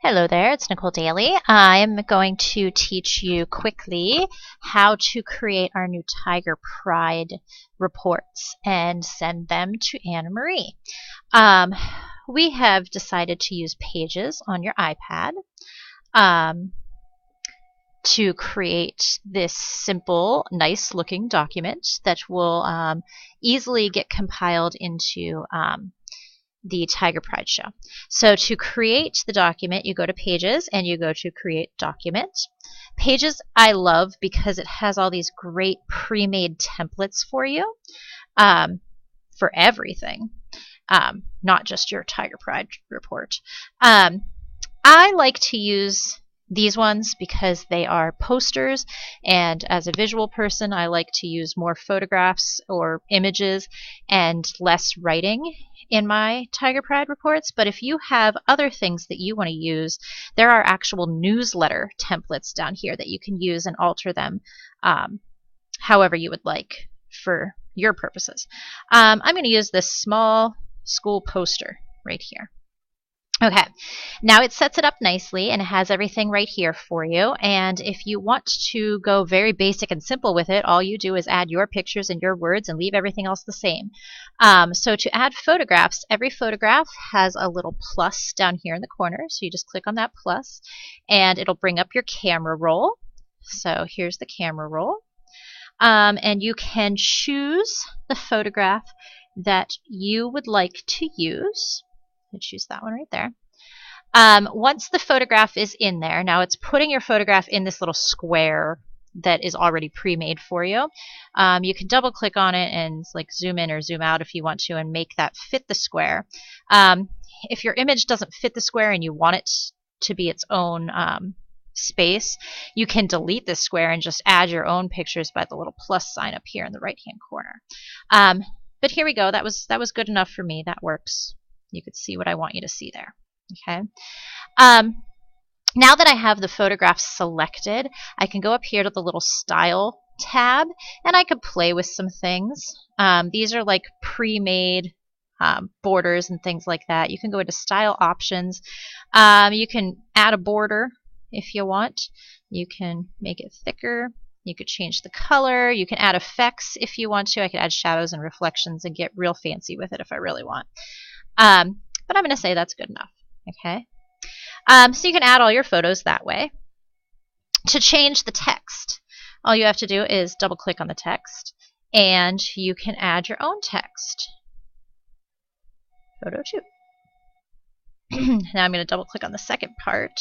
Hello there, it's Nicole Daly. I'm going to teach you quickly how to create our new Tiger Pride reports and send them to Anna Marie. We have decided to use Pages on your iPad to create this simple, nice looking document that will easily get compiled into the Tiger Pride show. So to create the document, you go to Pages and you go to Create Document. Pages I love because it has all these great pre-made templates for you for everything, not just your Tiger Pride report. I like to use these ones because they are posters, and as a visual person I like to use more photographs or images and less writing in my Tiger Pride reports. But if you have other things that you want to use, there are actual newsletter templates down here that you can use and alter them however you would like for your purposes. I'm going to use this small school poster right here. Okay, now it sets it up nicely and it has everything right here for you. And if you want to go very basic and simple with it, all you do is add your pictures and your words and leave everything else the same. So to add photographs, every photograph has a little plus down here in the corner. So you just click on that plus and it'll bring up your camera roll. So here's the camera roll. And you can choose the photograph that you would like to use. Choose that one right there. Once the photograph is in there, now it's putting your photograph in this little square that is already pre-made for you. You can double click on it and like zoom in or zoom out if you want to and make that fit the square. If your image doesn't fit the square and you want it to be its own space, you can delete this square and just add your own pictures by the little plus sign up here in the right hand corner. But here we go. That was good enough for me. That works. You could see what I want you to see there. Okay. Now that I have the photographs selected, I can go up here to the little Style tab and I could play with some things. These are like pre-made borders and things like that. You can go into Style Options. You can add a border if you want. You can make it thicker. You could change the color. You can add effects if you want to. I could add shadows and reflections and get real fancy with it if I really want. But I'm going to say that's good enough. Okay. So you can add all your photos that way. To change the text, all you have to do is double click on the text and you can add your own text. Photo 2. Now I'm going to double click on the second part.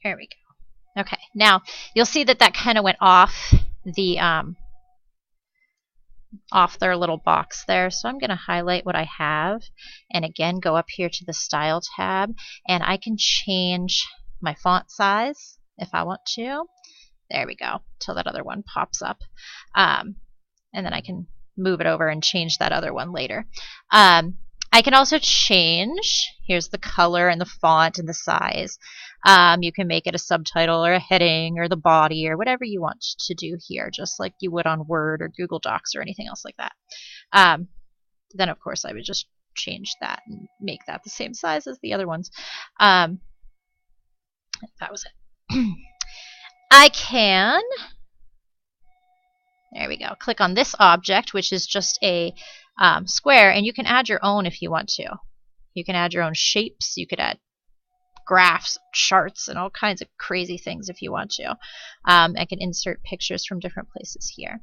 There we go. Okay, now you'll see that kind of went off the off their little box there. So I'm going to highlight what I have and again go up here to the Style tab and I can change my font size if I want to. There we go, till that other one pops up. And then I can move it over and change that other one later. I can also change, here's the color and the font and the size. You can make it a subtitle or a heading or the body or whatever you want to do here, just like you would on Word or Google Docs or anything else like that. Then, of course, I would just change that and make that the same size as the other ones. That was it. I can, there we go, click on this object, which is just a square, and you can add your own if you want to. You can add your own shapes. You could add graphs, charts, and all kinds of crazy things if you want to. I can insert pictures from different places here.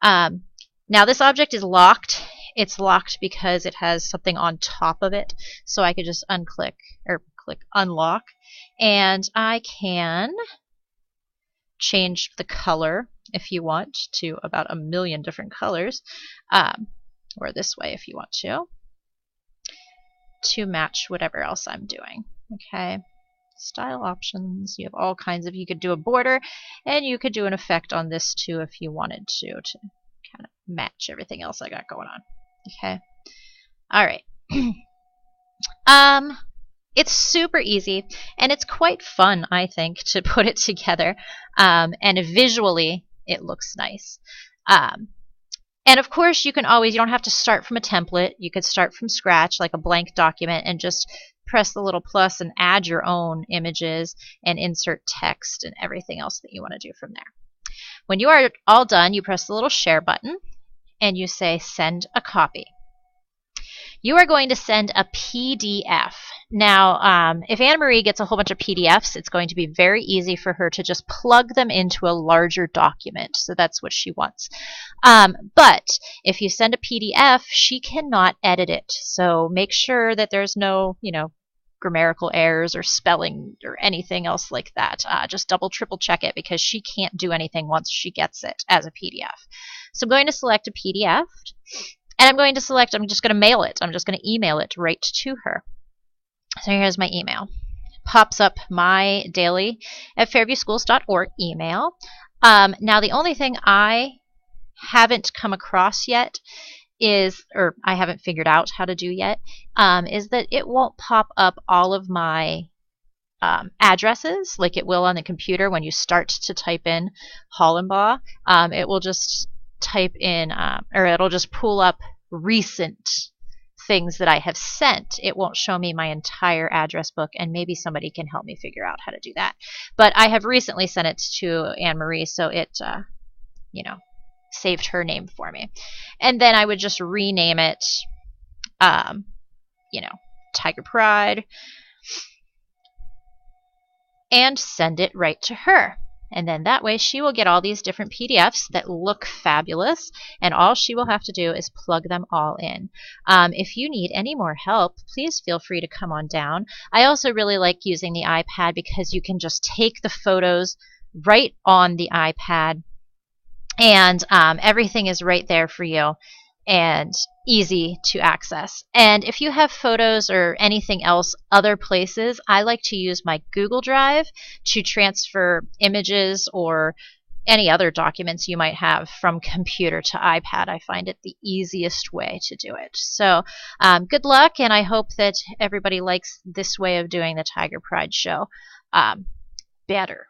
Now this object is locked. It's locked because it has something on top of it. So I could just unclick or click unlock, and I can change the color if you want to about 1 million different colors. Or this way if you want to match whatever else I'm doing. Okay, Style Options, you have all kinds of, you could do a border and you could do an effect on this too if you wanted to kind of match everything else I got going on. Okay, all right. It's super easy and it's quite fun, I think, to put it together, and visually it looks nice. Um, and of course, you don't have to start from a template. You could start from scratch, like a blank document, and just press the little plus and add your own images and insert text and everything else that you want to do from there. When you are all done, you press the little share button and you say send a copy. You are going to send a PDF. Now, if Anne Marie gets a whole bunch of PDFs, it's going to be very easy for her to just plug them into a larger document. So that's what she wants. But if you send a PDF, she cannot edit it. So make sure that there's no, grammatical errors or spelling or anything else like that. Just double, triple check it because she can't do anything once she gets it as a PDF. So I'm going to select a PDF. And I'm just going to mail it. I'm just going to email it right to her. So here's my email. Pops up my daily@fairviewschools.org email. Now the only thing I haven't come across yet or I haven't figured out how to do yet, is that it won't pop up all of my addresses like it will on the computer when you start to type in Hollenbaugh. It will just type in, or it'll just pull up recent things that I have sent. It won't show me my entire address book, and maybe somebody can help me figure out how to do that. But I have recently sent it to Anne Marie, so it, saved her name for me. And then I would just rename it, Tiger Pride, and send it right to her. And then that way she will get all these different PDFs that look fabulous, and all she will have to do is plug them all in. If you need any more help, please feel free to come on down. I also really like using the iPad because you can just take the photos right on the iPad, and everything is right there for you and easy to access. And if you have photos or anything else other places, I like to use my Google Drive to transfer images or any other documents you might have from computer to iPad. I find it the easiest way to do it. So good luck, and I hope that everybody likes this way of doing the Tiger Pride show better.